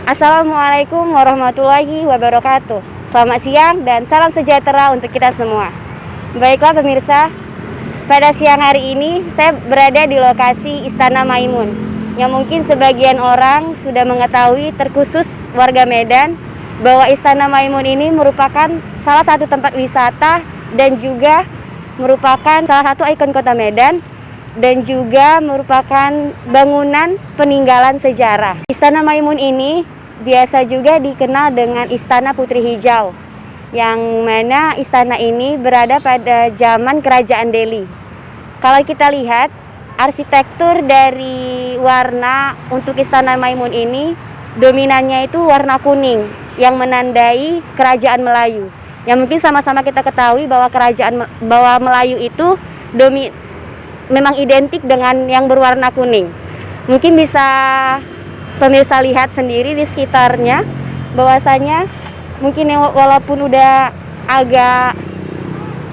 Assalamualaikum warahmatullahi wabarakatuh. Selamat siang dan salam sejahtera untuk kita semua. Baiklah pemirsa, pada siang hari ini saya berada di lokasi Istana Maimun, yang mungkin sebagian orang sudah mengetahui, terkhusus warga Medan, bahwa Istana Maimun ini merupakan salah satu tempat wisata dan juga merupakan salah satu ikon kota Medan dan juga merupakan bangunan peninggalan sejarah. Istana Maimun ini biasa juga dikenal dengan Istana Putri Hijau, yang mana istana ini berada pada zaman Kerajaan Delhi. Kalau kita lihat arsitektur dari warna untuk Istana Maimun ini, dominannya itu warna kuning yang menandai Kerajaan Melayu. Yang mungkin sama-sama kita ketahui bahwa Melayu itu memang identik dengan yang berwarna kuning. Mungkin bisa pemirsa lihat sendiri di sekitarnya bahwasanya mungkin walaupun udah agak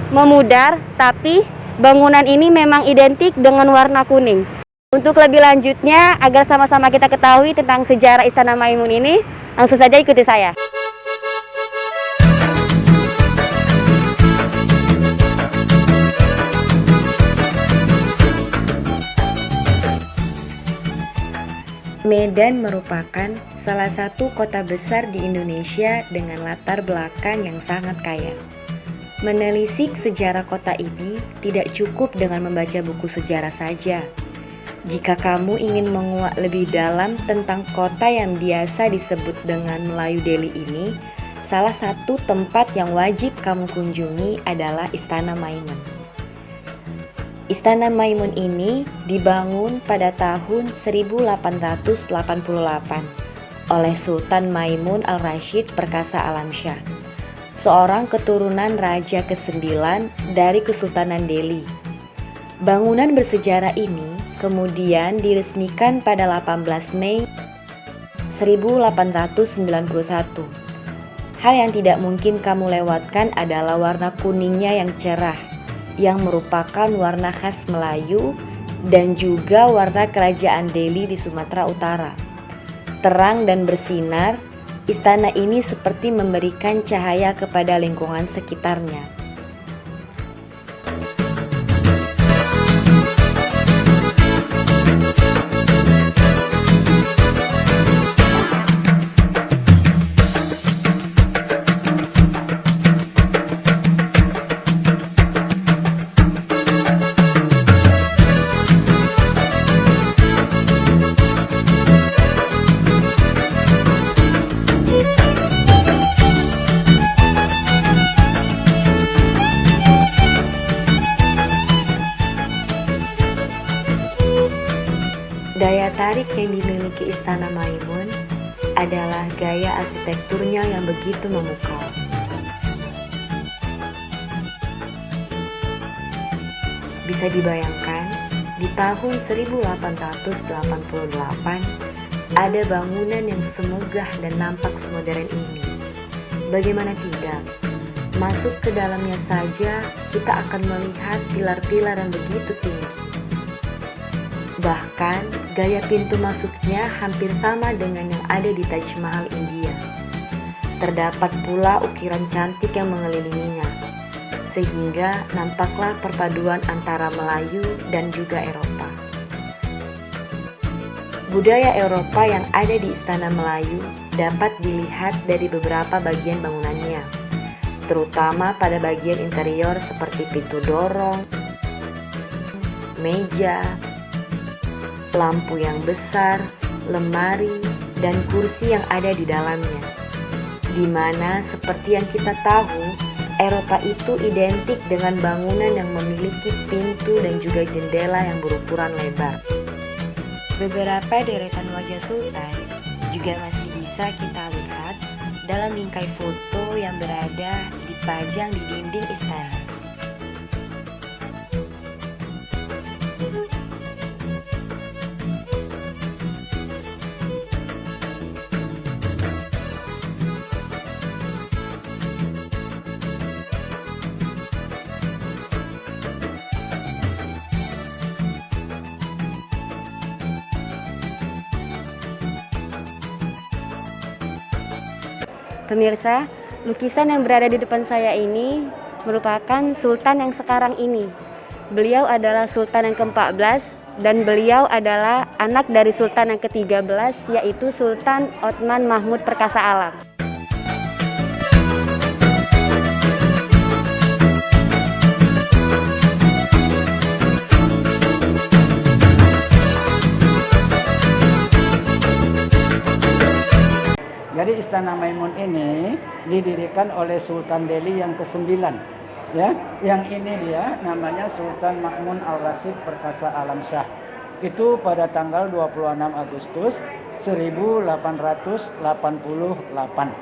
memudar, tapi bangunan ini memang identik dengan warna kuning. Untuk lebih lanjutnya, agar sama-sama kita ketahui tentang sejarah Istana Maimun ini, langsung saja ikuti saya. Medan merupakan salah satu kota besar di Indonesia dengan latar belakang yang sangat kaya. Menelisik sejarah kota ini tidak cukup dengan membaca buku sejarah saja. Jika kamu ingin menguak lebih dalam tentang kota yang biasa disebut dengan Melayu Delhi ini, salah satu tempat yang wajib kamu kunjungi adalah Istana Maimun. Istana Maimun ini dibangun pada tahun 1888 oleh Sultan Maimun Al-Rashid Perkasa Alamsyah, seorang keturunan Raja ke-9 dari Kesultanan Delhi. Bangunan bersejarah ini kemudian diresmikan pada 18 Mei 1891. Hal yang tidak mungkin kamu lewatkan adalah warna kuningnya yang cerah, yang merupakan warna khas Melayu dan juga warna Kerajaan Delhi di Sumatera Utara. Terang dan bersinar, istana ini seperti memberikan cahaya kepada lingkungan sekitarnya. Daya tarik yang dimiliki Istana Maimun adalah gaya arsitekturnya yang begitu memukau. Bisa dibayangkan, di tahun 1888 ada bangunan yang semegah dan nampak semodern ini. Bagaimana tidak? Masuk ke dalamnya saja kita akan melihat pilar-pilar yang begitu tinggi. Bahkan gaya pintu masuknya hampir sama dengan yang ada di Taj Mahal India. Terdapat pula ukiran cantik yang mengelilinginya, sehingga nampaklah perpaduan antara Melayu dan juga Eropa. Budaya Eropa yang ada di Istana Melayu dapat dilihat dari beberapa bagian bangunannya, terutama pada bagian interior seperti pintu dorong, meja, lampu yang besar, lemari, dan kursi yang ada di dalamnya. Di mana seperti yang kita tahu, Eropa itu identik dengan bangunan yang memiliki pintu dan juga jendela yang berukuran lebar. Beberapa deretan wajah sultan juga masih bisa kita lihat dalam bingkai foto yang berada dipajang di dinding istana. Pemirsa, lukisan yang berada di depan saya ini merupakan sultan yang sekarang ini. Beliau adalah sultan yang ke-14 dan beliau adalah anak dari sultan yang ke-13, yaitu Sultan Othman Mahmud Perkasa Alam. Jadi Istana Maimun ini didirikan oleh Sultan Delhi yang ke-9. Ya, yang ini dia namanya Sultan Ma'mun Al-Rashid Perkasa Alam Shah. Itu pada tanggal 26 Agustus 1888.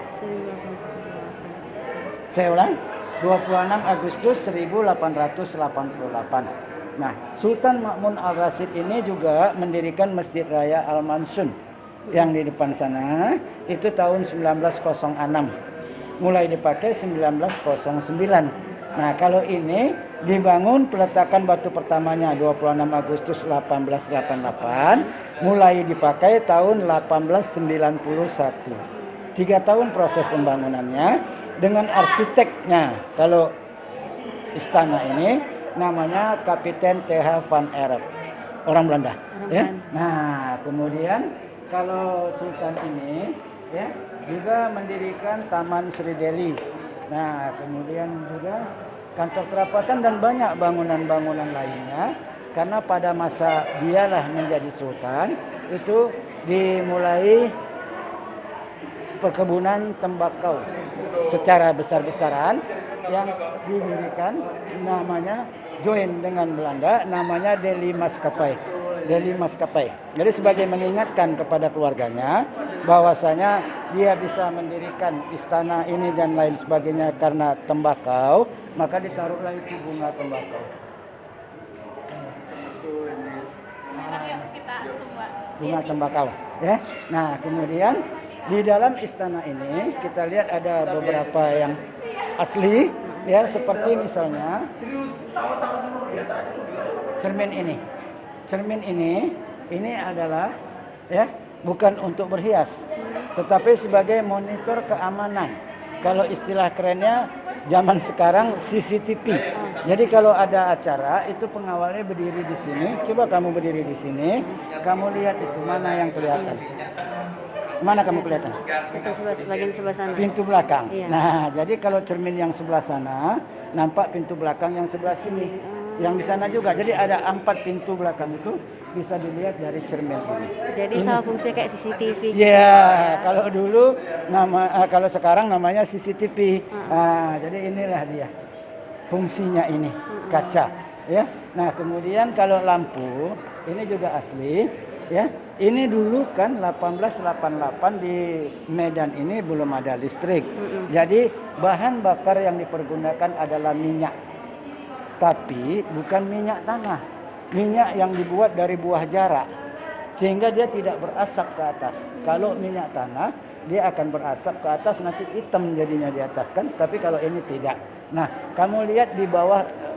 Saya ulang, 26 Agustus 1888. Nah, Sultan Ma'mun Al-Rashid ini juga mendirikan Masjid Raya Al-Mansun yang di depan sana itu tahun 1906, mulai dipakai 1909. Nah, kalau ini dibangun peletakan batu pertamanya 26 Agustus 1888, mulai dipakai tahun 1891. 3 tahun proses pembangunannya dengan arsiteknya. Kalau istana ini namanya Kapiten TH van Erp, orang Belanda. Ya. Nah, kemudian kalau Sultan ini ya juga mendirikan Taman Sri Delhi. Nah, kemudian juga kantor kerapatan dan banyak bangunan-bangunan lainnya. Karena pada masa dialah menjadi sultan itu dimulai perkebunan tembakau secara besar-besaran yang didirikan namanya join dengan Belanda, namanya Delhi Maskapai. Delhi Maskapai. Jadi sebagai mengingatkan kepada keluarganya bahwasanya dia bisa mendirikan istana ini dan lain sebagainya karena tembakau, maka ditaruhlah itu bunga tembakau. Bunga tembakau, ya. Nah, kemudian di dalam istana ini kita lihat ada beberapa yang asli, ya, seperti misalnya cermin ini. Cermin ini adalah ya bukan untuk berhias, tetapi sebagai monitor keamanan. Kalau istilah kerennya zaman sekarang CCTV. Jadi kalau ada acara itu pengawalnya berdiri di sini. Coba kamu berdiri di sini, kamu lihat itu mana yang kelihatan. Mana kamu kelihatan? Bagian sebelah sana. Pintu belakang. Iya. Nah, jadi kalau cermin yang sebelah sana nampak pintu belakang yang sebelah sini. Yang di sana juga. Jadi ada 4 pintu belakang itu bisa dilihat dari cermin ini. Jadi sama fungsinya kayak CCTV. Iya, kalau dulu kalau sekarang namanya CCTV. Jadi inilah dia fungsinya ini kaca. Ya. Nah, kemudian kalau lampu ini juga asli. Ya, ini dulu kan 1888 di Medan ini belum ada listrik. Jadi bahan bakar yang dipergunakan adalah minyak. Tapi bukan minyak tanah, minyak yang dibuat dari buah jarak, sehingga dia tidak berasap ke atas. Kalau minyak tanah, dia akan berasap ke atas, nanti hitam jadinya di atas kan. Tapi kalau ini tidak. Nah, kamu lihat di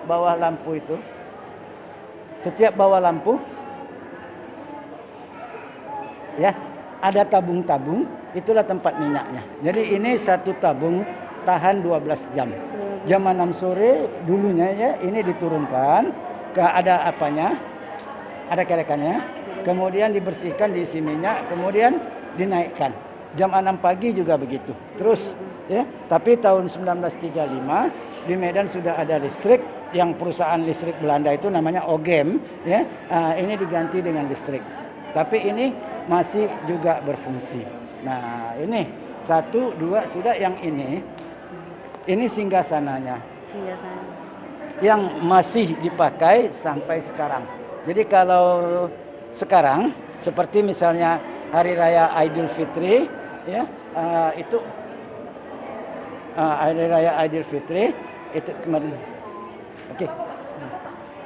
bawah lampu itu, setiap bawah lampu, ya ada tabung-tabung, itulah tempat minyaknya. Jadi ini satu tabung tahan 12 jam. Jam 6 sore dulunya ya ini diturunkan ke ada apanya, ada kerekannya, kemudian dibersihkan, diisi minyak, kemudian dinaikkan. Jam 6 pagi juga begitu. Terus ya, tapi tahun 1935 di Medan sudah ada listrik, yang perusahaan listrik Belanda itu namanya OGM ya. Ini diganti dengan listrik. Tapi ini masih juga berfungsi. Nah, ini 1 2 sudah, yang ini singgasananya. Yang masih dipakai sampai sekarang. Jadi kalau sekarang seperti misalnya Hari Raya Idul Fitri ya, itu Hari Raya Idul Fitri itu kemarin. Oke.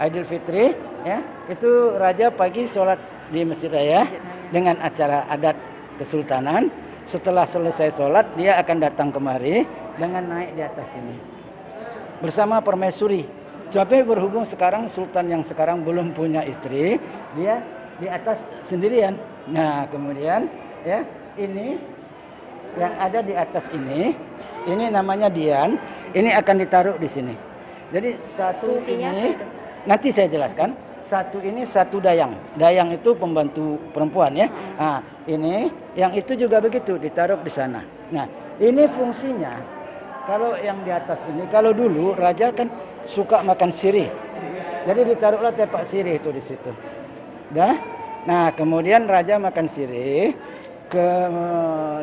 Idul Fitri ya, itu raja pagi sholat di Masjid Raya dengan acara adat kesultanan. Setelah selesai sholat, dia akan datang kemari dengan naik di atas ini bersama permaisuri. Tapi berhubung sekarang sultan yang sekarang belum punya istri, dia di atas sendirian. Nah, kemudian ya ini yang ada di atas ini namanya dian, ini akan ditaruh di sini. Jadi satu Fungsinya ini, apa itu? nanti saya jelaskan. Satu ini satu dayang. Dayang itu pembantu perempuan ya. Nah, ini yang itu juga begitu ditaruh di sana. Nah, ini fungsinya. Kalau yang di atas ini, kalau dulu raja kan suka makan sirih. Jadi ditaruhlah tepak sirih itu di situ. Dah. Nah, kemudian raja makan sirih,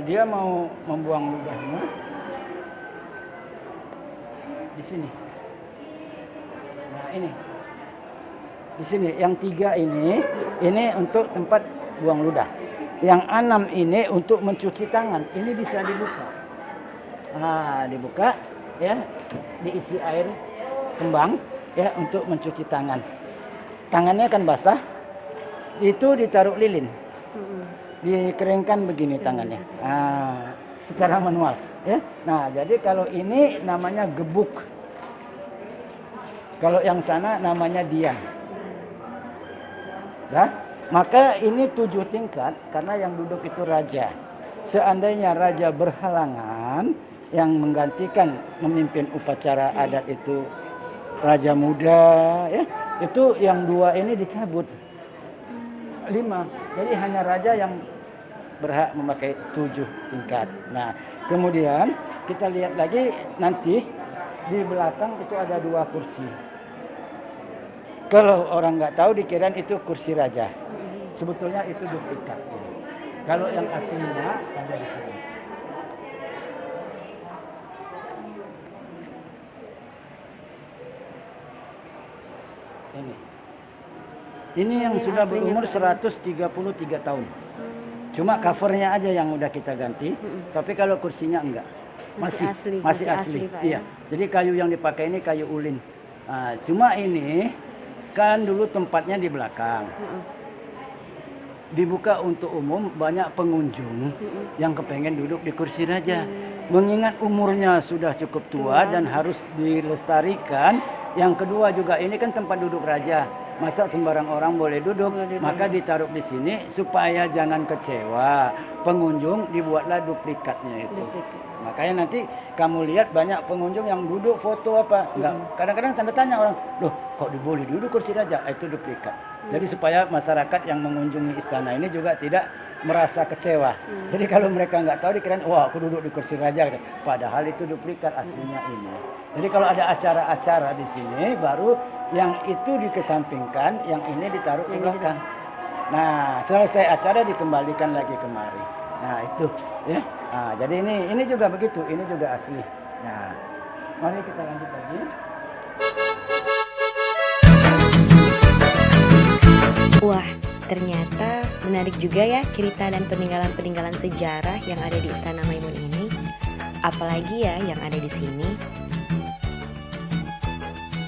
dia mau membuang ludahnya di sini. Nah, ini. Di sini yang 3 ini untuk tempat buang ludah. Yang 6 ini untuk mencuci tangan. Ini bisa dibuka. Nah, dibuka ya, diisi air kembang ya untuk mencuci tangan. Tangannya kan basah. Itu ditaruh lilin. Dikeringkan begini tangannya. Nah, secara manual ya. Nah, jadi kalau ini namanya gebuk. Kalau yang sana namanya dian. Dah, maka ini 7 tingkat karena yang duduk itu raja. Seandainya raja berhalangan, yang menggantikan memimpin upacara adat itu raja muda, ya, itu yang 2 ini dicabut. 5, jadi hanya raja yang berhak memakai 7 tingkat. Nah, kemudian kita lihat lagi nanti di belakang itu ada 2 kursi. Kalau orang nggak tahu dikirain itu kursi raja. Sebetulnya itu duplikat. Kalau yang aslinya ada di sini. Ini yang sudah berumur 133 tahun. Cuma covernya aja yang udah kita ganti. Tapi kalau kursinya enggak. Masih asli. Pak, Iya. ya? Jadi kayu yang dipakai ini kayu ulin. Nah, cuma ini kan dulu tempatnya di belakang. Dibuka untuk umum, banyak pengunjung yang kepengen duduk di kursi raja. Mengingat umurnya sudah cukup tua dan harus dilestarikan. Yang kedua juga ini kan tempat duduk raja. Masa sembarang orang boleh duduk, maka ditaruh di sini supaya jangan kecewa. Pengunjung dibuatlah duplikatnya itu. Makanya nanti kamu lihat banyak pengunjung yang duduk foto apa. Enggak, kadang-kadang tanda tanya orang, loh kok boleh duduk kursi raja? Itu duplikat. Jadi supaya masyarakat yang mengunjungi istana ini juga tidak merasa kecewa. Jadi kalau mereka nggak tahu dikirain, wah aku duduk di kursi raja. Padahal itu duplikat aslinya ini. Jadi kalau ada acara-acara di sini, baru yang itu dikesampingkan, yang ini ditaruh di belakang. Nah, selesai acara dikembalikan lagi kemari. Nah, itu ya. Nah, jadi ini juga begitu, ini juga asli. Nah, mari kita lanjut lagi. Wah, ternyata menarik juga ya cerita dan peninggalan-peninggalan sejarah yang ada di Istana Maimun ini. Apalagi ya yang ada di sini.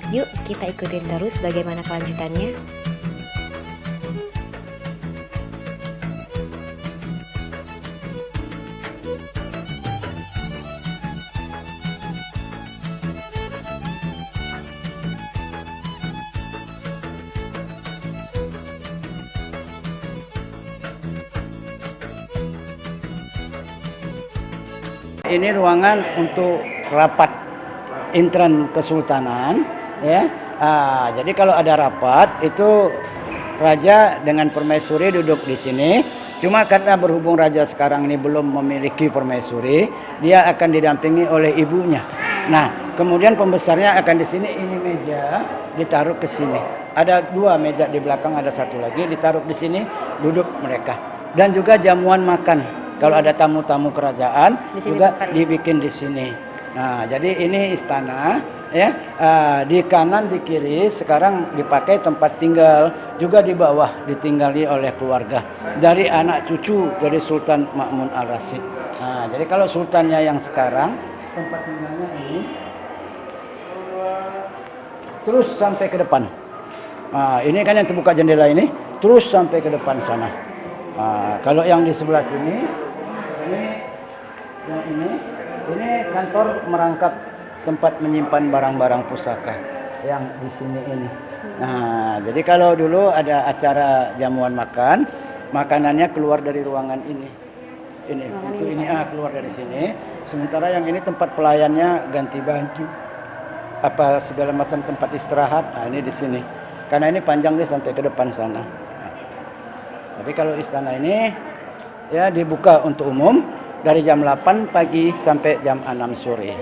Yuk kita ikutin terus bagaimana kelanjutannya. Ini ruangan untuk rapat intern kesultanan, ya. Jadi kalau ada rapat itu raja dengan permaisuri duduk di sini. Cuma karena berhubung raja sekarang ini belum memiliki permaisuri, dia akan didampingi oleh ibunya. Nah, kemudian pembesarnya akan di sini. Ini meja ditaruh ke sini. Ada 2 meja di belakang, ada 1 lagi ditaruh di sini, duduk mereka. Dan juga jamuan makan. Kalau ada tamu-tamu kerajaan juga dibikin di sini. Nah, jadi ini istana ya. Di kanan di kiri sekarang dipakai tempat tinggal, juga di bawah ditinggali oleh keluarga dari anak cucu dari Sultan Ma'mun Al-Rashid. Nah, jadi kalau sultannya yang sekarang tempat tinggalnya ini terus sampai ke depan. Nah, ini kan yang terbuka jendela ini terus sampai ke depan sana. Kalau yang di sebelah sini ini kantor merangkap tempat menyimpan barang-barang pusaka yang di sini ini. Nah, jadi kalau dulu ada acara jamuan makan, makanannya keluar dari ruangan ini. Ini pintu ini keluar dari sini. Sementara yang ini tempat pelayannya ganti baju, apa segala macam tempat istirahat. Nah, ini di sini. Karena ini panjang dia sampai ke depan sana. Tapi kalau istana ini ya dibuka untuk umum dari jam 8 pagi sampai jam 6 sore.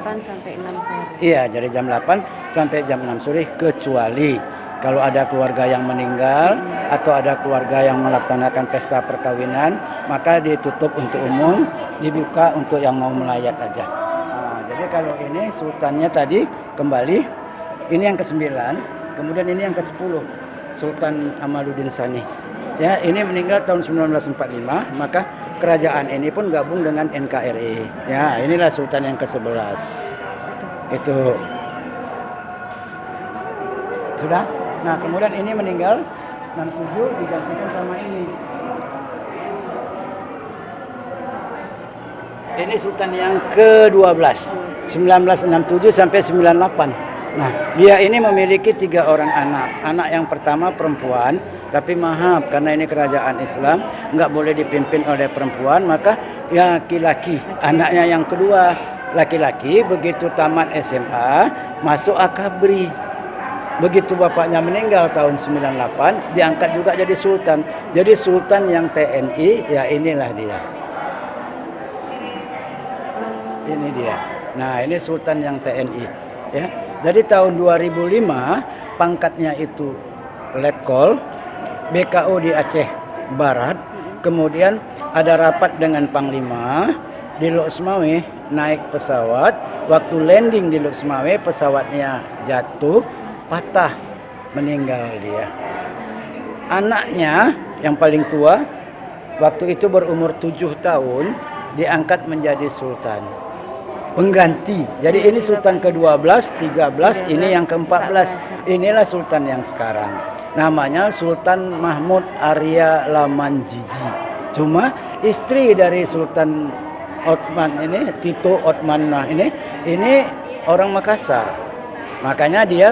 8 sampai 6 sore. Iya, dari jam 8 sampai jam 6 sore kecuali kalau ada keluarga yang meninggal atau ada keluarga yang melaksanakan pesta perkawinan, maka ditutup untuk umum, dibuka untuk yang mau melayat aja. Nah, jadi kalau ini sultannya tadi kembali, ini yang ke-9, kemudian ini yang ke-10, Sultan Amaluddin Sani. Ya, ini meninggal tahun 1945, maka kerajaan ini pun gabung dengan NKRI. Ya, inilah sultan yang ke-11. Itu. Sudah? Nah, kemudian ini meninggal 67 digantikan sama ini. Ini sultan yang ke-12, 1967 sampai 98. Nah, dia ini memiliki 3 orang anak. Anak yang pertama perempuan, tapi maaf karena ini kerajaan Islam, nggak boleh dipimpin oleh perempuan, maka ya laki-laki. Anaknya yang kedua laki-laki, begitu tamat SMA masuk akabri. Begitu bapaknya meninggal tahun 98, diangkat juga jadi sultan. Jadi sultan yang TNI, ya inilah dia. Ini dia. Nah, ini sultan yang TNI, ya. Jadi tahun 2005 pangkatnya itu Letkol, BKO di Aceh Barat. Kemudian ada rapat dengan Panglima di Loksmawe, naik pesawat. Waktu landing di Loksmawe, pesawatnya jatuh, patah, meninggal dia. Anaknya yang paling tua waktu itu berumur 7 tahun diangkat menjadi sultan pengganti. Jadi ini sultan ke-12, 13, ini yang ke-14. Inilah sultan yang sekarang. Namanya Sultan Mahmud Arya Lamanjiji. Cuma istri dari Sultan Othman ini, Tito Othman ini orang Makassar. Makanya dia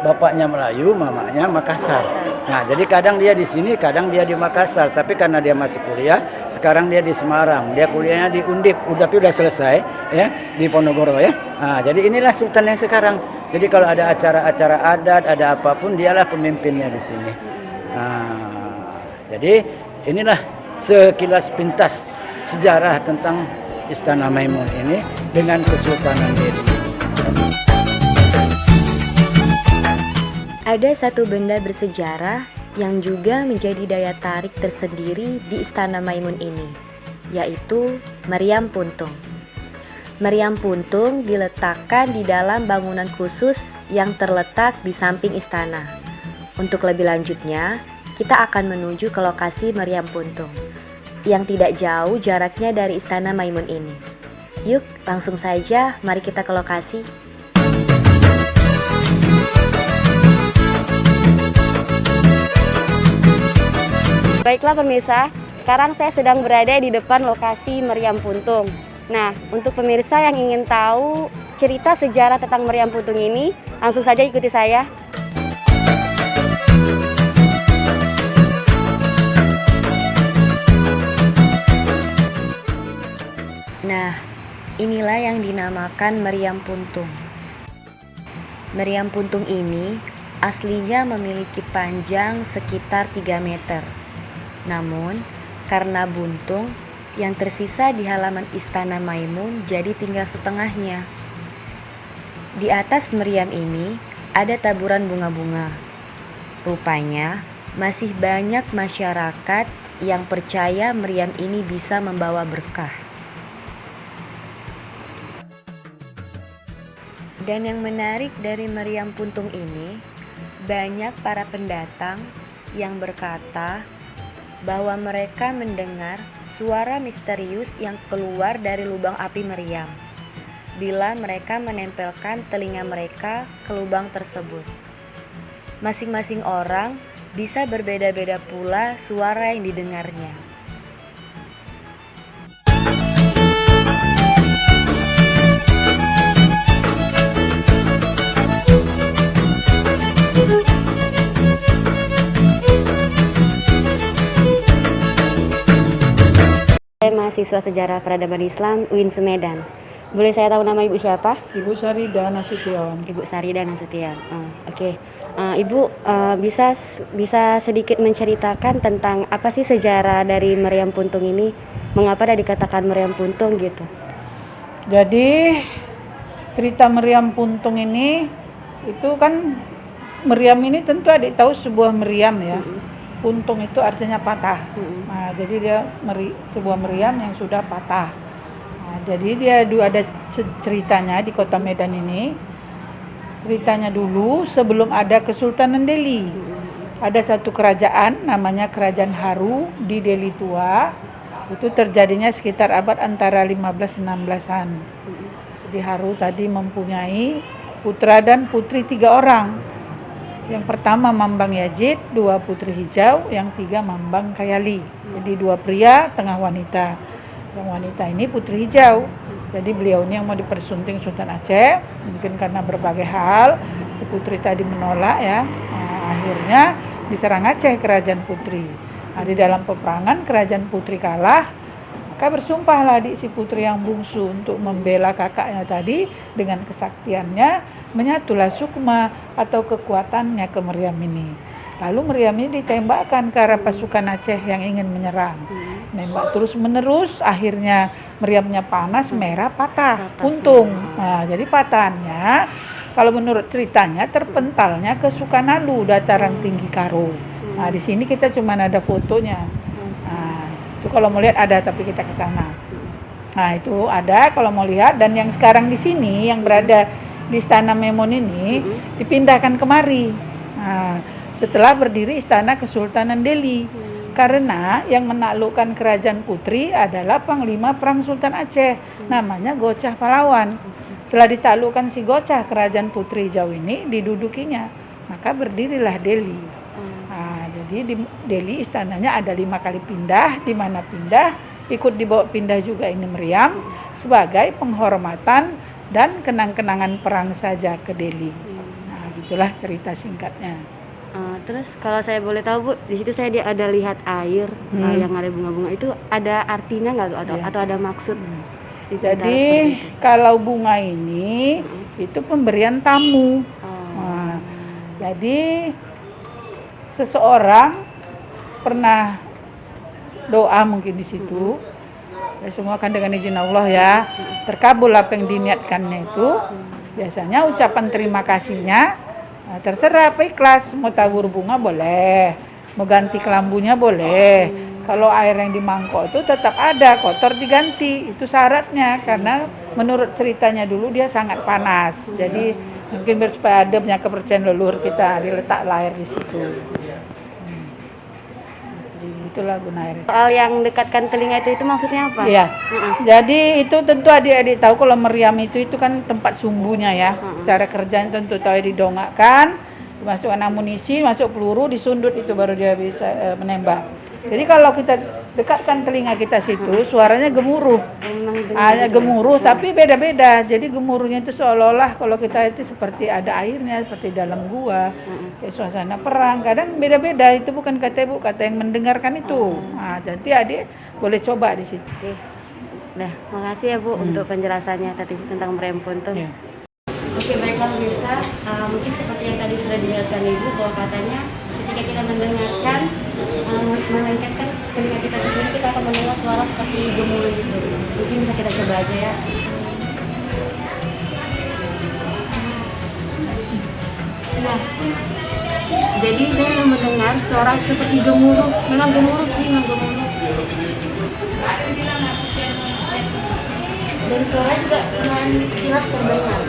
bapaknya Melayu, mamanya Makassar. Nah, jadi kadang dia di sini, kadang dia di Makassar. Tapi karena dia masih kuliah, sekarang dia di Semarang. Dia kuliahnya di Undip, tapi udah selesai ya di Ponorogo ya. Nah, jadi inilah sultan yang sekarang. Jadi kalau ada acara-acara adat, ada apapun, dialah pemimpinnya di sini. Nah, jadi inilah sekilas pintas sejarah tentang Istana Maimun ini dengan Kesultanan Delhi. Ada satu benda bersejarah yang juga menjadi daya tarik tersendiri di Istana Maimun ini, yaitu meriam puntung. Meriam puntung diletakkan di dalam bangunan khusus yang terletak di samping istana. Untuk lebih lanjutnya, kita akan menuju ke lokasi meriam puntung, yang tidak jauh jaraknya dari Istana Maimun ini. Yuk, langsung saja mari kita ke lokasi. Baiklah pemirsa, sekarang saya sedang berada di depan lokasi meriam puntung. Nah, untuk pemirsa yang ingin tahu cerita sejarah tentang meriam puntung ini, langsung saja ikuti saya. Nah, inilah yang dinamakan meriam puntung. Meriam puntung ini aslinya memiliki panjang sekitar 3 meter. Namun, karena buntung, yang tersisa di halaman Istana Maimun jadi tinggal setengahnya. Di atas meriam ini ada taburan bunga-bunga. Rupanya, masih banyak masyarakat yang percaya meriam ini bisa membawa berkah. Dan yang menarik dari meriam puntung ini, banyak para pendatang yang berkata bahwa mereka mendengar suara misterius yang keluar dari lubang api meriam bila mereka menempelkan telinga mereka ke lubang tersebut. Masing-masing orang bisa berbeda-beda pula suara yang didengarnya. mahasiswa sejarah peradaban Islam UIN Sumedan. Boleh saya tahu nama Ibu siapa? Ibu Sarida Nasution. Ibu Sarida Nasution. Oke. Ibu bisa sedikit menceritakan tentang apa sih sejarah dari meriam puntung ini? Mengapa ada dikatakan meriam puntung gitu? Jadi cerita meriam puntung ini itu kan meriam ini tentu adik tahu sebuah meriam ya. Puntung itu artinya patah. Nah, jadi dia sebuah meriam yang sudah patah. Nah, jadi dia ada ceritanya di Kota Medan ini. Ceritanya dulu sebelum ada Kesultanan Delhi. Ada satu kerajaan namanya Kerajaan Haru di Delhi Tua. Itu terjadinya sekitar abad antara 15-16an. Jadi Haru tadi mempunyai putra dan putri 3 orang. Yang pertama Mambang Yazid, 2 putri hijau, yang 3 Mambang Kayali. Jadi 2 pria, tengah wanita. Yang wanita ini putri hijau. Jadi beliau ini yang mau dipersunting Sultan Aceh, mungkin karena berbagai hal, si putri tadi menolak ya. Nah, akhirnya diserang Aceh kerajaan putri. Nah, di dalam peperangan kerajaan putri kalah, maka bersumpahlah adik si putri yang bungsu untuk membela kakaknya tadi dengan kesaktiannya, menyatulah sukma atau kekuatannya ke meriam ini. Lalu meriam ini ditembakkan ke arah pasukan Aceh yang ingin menyerang. Nembak terus menerus, akhirnya meriamnya panas, merah, patah, puntung. Nah, jadi patahannya, kalau menurut ceritanya terpentalnya ke Sukanalu, dataran tinggi Karo. Nah, di sini kita cuma ada fotonya. Nah, itu kalau mau lihat ada, tapi kita ke sana. Nah, itu ada kalau mau lihat, dan yang sekarang di sini yang berada di Istana Memon ini dipindahkan kemari. Nah, setelah berdiri Istana Kesultanan Delhi. Karena yang menaklukkan kerajaan putri adalah Panglima Perang Sultan Aceh, namanya Gocah Pahlawan. Setelah ditaklukkan si Gocah, kerajaan putri hijau ini didudukinya, maka berdirilah Delhi. Nah, jadi di Delhi istananya ada 5 kali pindah, di mana pindah ikut dibawa pindah juga ini meriam sebagai penghormatan dan kenang-kenangan perang saja ke Delhi. Nah, gitulah cerita singkatnya. Terus kalau saya boleh tahu Bu, di situ saya ada lihat air yang ada bunga-bunga, itu ada artinya nggak tuh atau ada maksud? Jadi kalau bunga ini itu pemberian tamu. Nah, jadi seseorang pernah doa mungkin di situ. Ya, semua kan dengan izin Allah ya. Terkabul apa yang diniatkannya itu. Biasanya ucapan terima kasihnya, nah, terserah apa ikhlas, mau tabur bunga boleh, mau ganti kelambunya boleh. Kalau air yang di mangkok itu tetap ada, kotor diganti, itu syaratnya. Karena menurut ceritanya dulu dia sangat panas, jadi mungkin supaya adabnya kepercayaan leluhur kita, diletaklah air di situ. Itulah guna air. Soal yang dekatkan telinga itu maksudnya apa? Iya. Jadi itu tentu adik-adik tahu kalau meriam itu kan tempat sumbunya ya. Cara kerjanya tentu tahu, didongakkan, dimasukkan amunisi, masuk peluru, disundut, itu baru dia bisa menembak. Jadi kalau kita dekatkan telinga kita situ, suaranya gemuruh. Gemuruh tapi beda-beda. Jadi gemuruhnya itu seolah-olah kalau kita itu seperti ada airnya, seperti dalam gua. Kayak suasana perang. Kadang beda-beda, itu bukan kata Ibu, kata yang mendengarkan itu. Nah, jadi adik boleh coba di situ. Nah, makasih ya Bu untuk penjelasannya tadi tentang meriam puntung. Ya. Oke, baiklah pemirsa, mungkin seperti yang tadi sudah dijelaskan Ibu bahwa katanya ketika kita mendengarkan, melengketkan telinga kita ke sini, kita akan mendengar suara seperti gemuruh gitu. Mungkin bisa kita coba aja ya. Nah, jadi saya mendengar suara seperti gemuruh, memang gemuruh sih, memang gemuruh. Dan suara juga dengan jelas terdengar.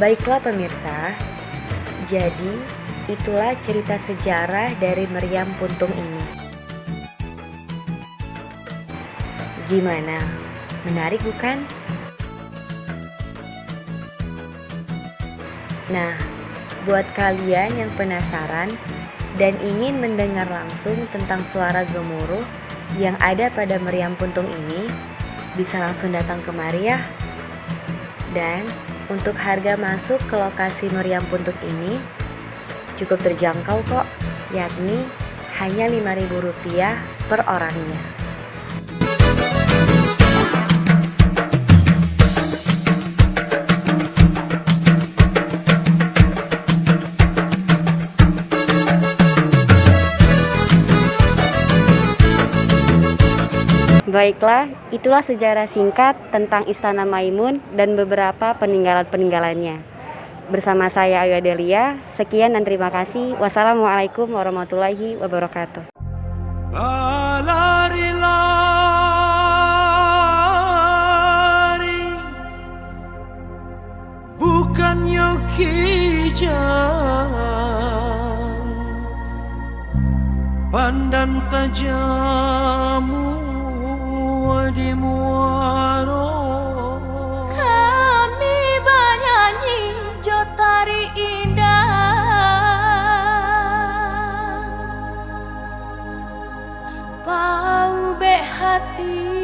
Baiklah pemirsa, jadi itulah cerita sejarah dari meriam puntung ini. Gimana? Menarik bukan? Nah, buat kalian yang penasaran dan ingin mendengar langsung tentang suara gemuruh yang ada pada meriam puntung ini, bisa langsung datang kemari ya. Dan untuk harga masuk ke lokasi meriam puntung ini cukup terjangkau kok, yakni hanya Rp5.000 per orangnya. Baiklah, itulah sejarah singkat tentang Istana Maimun dan beberapa peninggalan-peninggalannya. Bersama saya Ayu Adelia, sekian dan terima kasih. Wassalamualaikum warahmatullahi wabarakatuh. Lari-lari bukan Yokijang, pandan tajamu di muaro. Kami bernyanyi jotari indah, bau be hati